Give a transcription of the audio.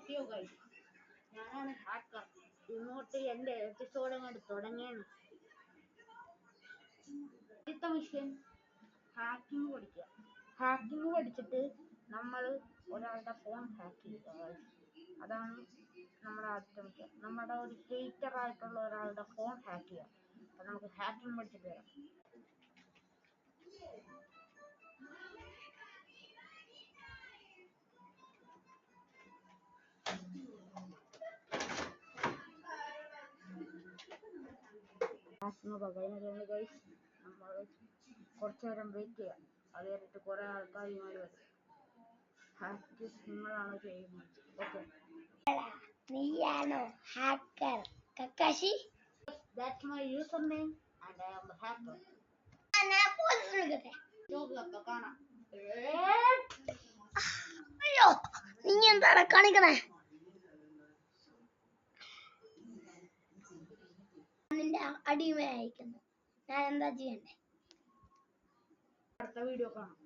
നോക്കിയോ ഗൈസ്, ഞാനാണ് ഹാക്കർ. ഇങ്ങോട്ട് എൻ്റെ എപ്പിസോഡ് അങ്ങോട്ട് തുടങ്ങിയാണ്. ആദ്യത്തെ മിഷൻ ഹാക്കിംഗ് പഠിക്കുക. ഹാക്കിംഗ് പഠിച്ചിട്ട് നമ്മൾ ഒരാളുടെ ഫോൺ ഹാക്ക് ചെയ്യുക. അതാണ് നമ്മുടെ ആദ്യത്തെ മിഷൻ. നമ്മുടെ ഒരു ഹേറ്റർ ആയിട്ടുള്ള ഒരാളുടെ ഫോൺ ഹാക്ക് ചെയ്യുക. അപ്പം നമുക്ക് ഹാക്കിംഗ് പഠിച്ചിട്ട് വരാം. പറയുന്നത് ഗൈസ്, നമ്മൾ കുറച്ചു നേരം വെയിറ്റ് ചെയ്യാം. അത് കഴിഞ്ഞിട്ട് കുറെ ആൾക്കാർ ഇങ്ങോട്ട് വരും. ഹാക്ക് നിങ്ങളാണോ ചെയ്യുന്നത്? ഓക്കെ, നീയാണോ hacker Kakashi? That's my user name and I am the hacker. ഞാൻ പോലീസ് വിളിക്കട്ടെ? നോക്കുക, കാണാം. അയ്യോ, നീ എന്താണ് കാണിക്കണേ? നിന്റെ അടിമയായിരിക്കുന്നു. ഞാൻ എന്താ ചെയ്യണ്ടേ? അടുത്ത വീഡിയോ കാണാം.